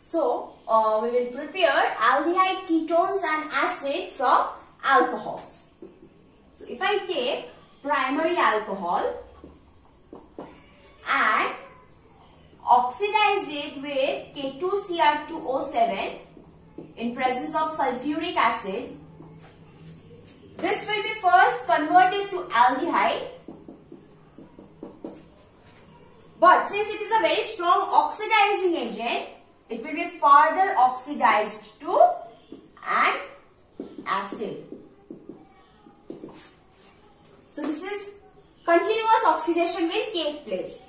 So, we will prepare aldehyde, ketones and acid from alcohols. So, if I take primary alcohol and oxidize it with K2Cr2O7 in presence of sulfuric acid, this will be first converted to aldehyde. But since it is a very strong oxidizing agent, it will be further oxidized to an acid. So this is continuous oxidation will take place.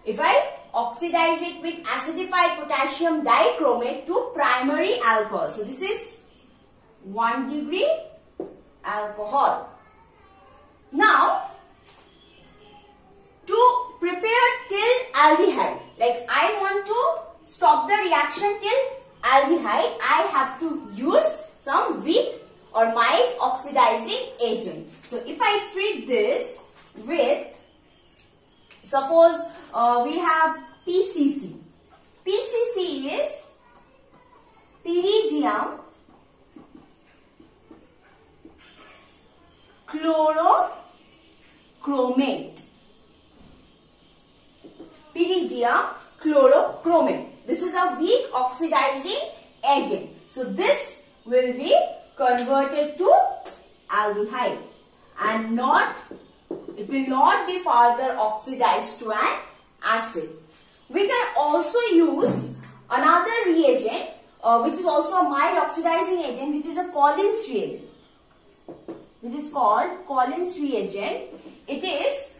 If I oxidize it with acidified potassium dichromate to primary alcohol. So this is 1 degree alcohol. Now, to prepare till aldehyde, like I want to stop the reaction till aldehyde, I have to use some weak or mild oxidizing agent. So if I treat this with, suppose we have PCC. PCC is pyridium chlorochromate. Pyridium chlorochromate. This is a weak oxidizing agent. So this will be converted to aldehyde and it will not be further oxidized to an acid. We can also use another reagent which is also a mild oxidizing agent, which is a Collins reagent, which is called Collins reagent. It is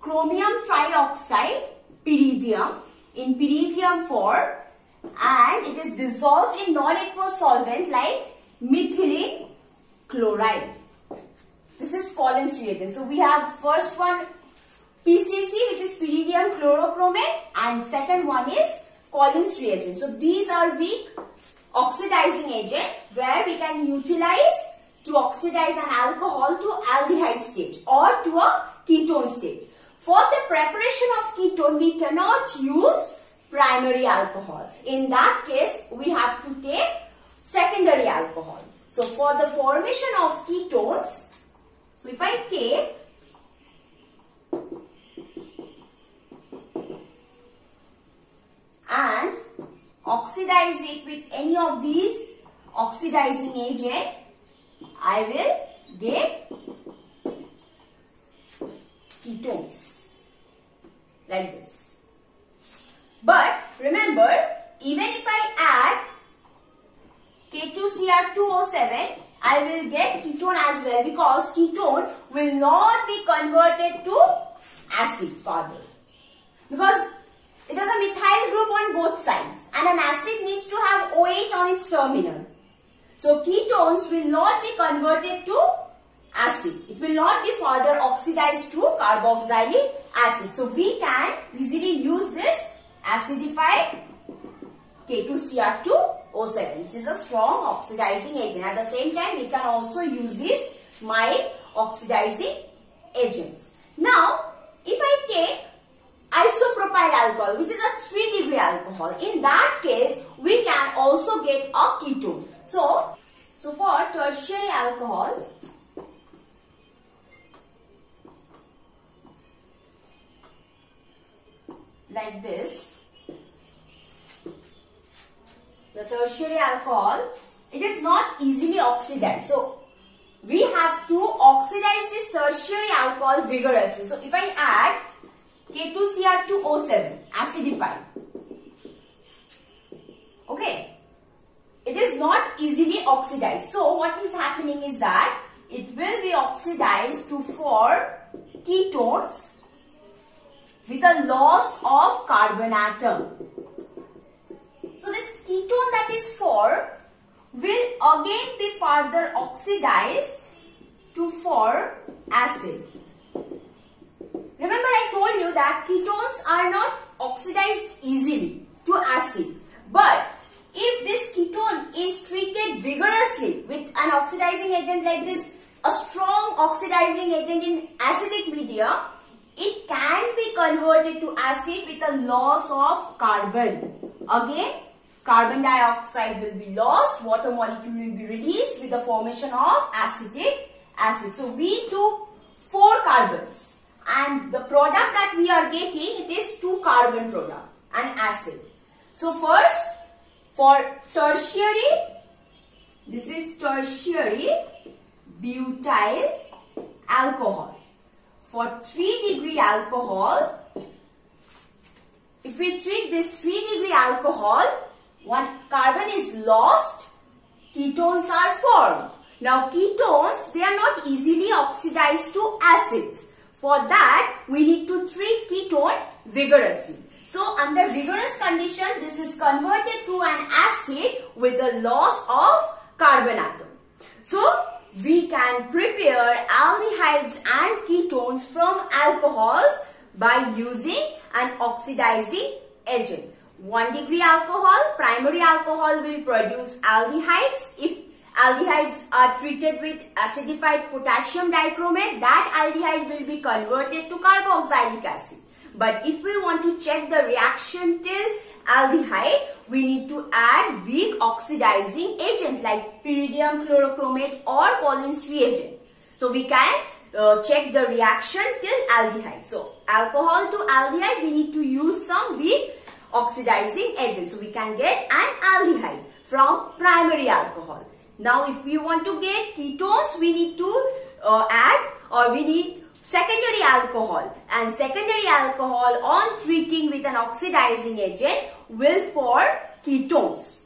chromium trioxide pyridium in pyridium form, and it is dissolved in non-aqueous solvent like methylene chloride. This is Collins reagent. So we have first one PCC, which is pyridium chlorochromate, and second one is Collins reagent. So these are weak oxidizing agent where we can utilize to oxidize an alcohol to aldehyde stage or to a ketone stage. For the preparation of ketone, we cannot use primary alcohol. In that case, we have to take secondary alcohol. So for the formation of ketones, so if I take and oxidize it with any of these oxidizing agent, I will get ketones like this. But remember, even if I add K2Cr2O7, I will get ketone as well, because ketone will not be converted to acid further, because it has a methyl group on both sides and an acid needs to have OH on its terminal. So ketones will not be converted to acid. It will not be further oxidized to carboxylic acid. So we can easily use this acidified K2Cr2O7, which is a strong oxidizing agent. At the same time, we can also use these mild oxidizing agents. Now, if I take isopropyl alcohol, which is a 3 degree alcohol, in that case, we can also get a ketone. So for tertiary alcohol, like this, the tertiary alcohol, it is not easily oxidized. So we have to oxidize this tertiary alcohol vigorously. So if I add K2Cr2O7 acidified, okay, it is not easily oxidized. So what is happening is that it will be oxidized to form ketones with a loss of carbon atom. So this ketone that is formed will again be further oxidized to form acid. Remember, I told you that ketones are not oxidized easily to acid. But if this ketone is treated vigorously with an oxidizing agent like this, a strong oxidizing agent in acidic media, it can be converted to acid with a loss of carbon. Again, carbon dioxide will be lost, water molecule will be released with the formation of acetic acid. So we took 4 carbons and the product that we are getting, it is 2 carbon product and acid. So first, for tertiary, this is tertiary butyl alcohol. For 3-degree alcohol, if we treat this 3-degree alcohol, 1 carbon is lost, ketones are formed. Now ketones, they are not easily oxidized to acids. For that, we need to treat ketone vigorously. So under vigorous condition, this is converted to an acid with the loss of carbon atom. So we can prepare aldehydes and ketones from alcohols by using an oxidizing agent. 1-degree alcohol, primary alcohol will produce aldehydes. If aldehydes are treated with acidified potassium dichromate, that aldehyde will be converted to carboxylic acid. But if we want to check the reaction till aldehyde, we need to add weak oxidizing agent like pyridium chlorochromate or Collins reagent. So we can check the reaction till aldehyde. So alcohol to aldehyde, we need to use some weak oxidizing agent. So we can get an aldehyde from primary alcohol. Now if we want to get ketones, we need to we need secondary alcohol, and secondary alcohol on treating with an oxidizing agent will form ketones.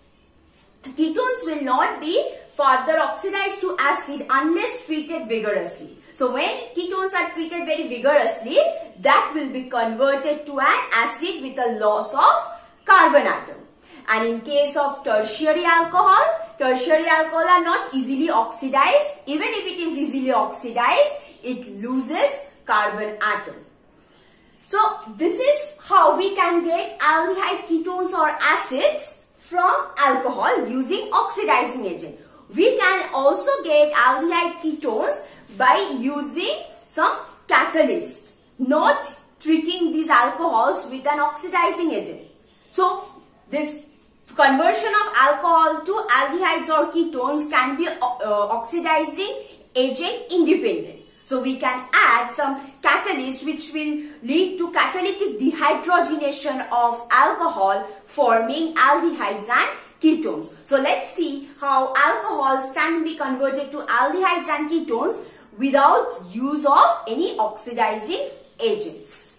Ketones will not be further oxidized to acid unless treated vigorously. So when ketones are treated very vigorously, that will be converted to an acid with a loss of carbon atom. And in case of tertiary alcohol are not easily oxidized. Even if it is easily oxidized, it loses carbon atom. So this is how we can get aldehyde, ketones or acids from alcohol using oxidizing agent. We can also get aldehyde ketones by using some catalyst, not treating these alcohols with an oxidizing agent. So this conversion of alcohol to aldehydes or ketones can be oxidizing agent independent. So we can add some catalyst which will lead to catalytic dehydrogenation of alcohol, forming aldehydes and ketones. So let's see how alcohols can be converted to aldehydes and ketones without use of any oxidizing agents.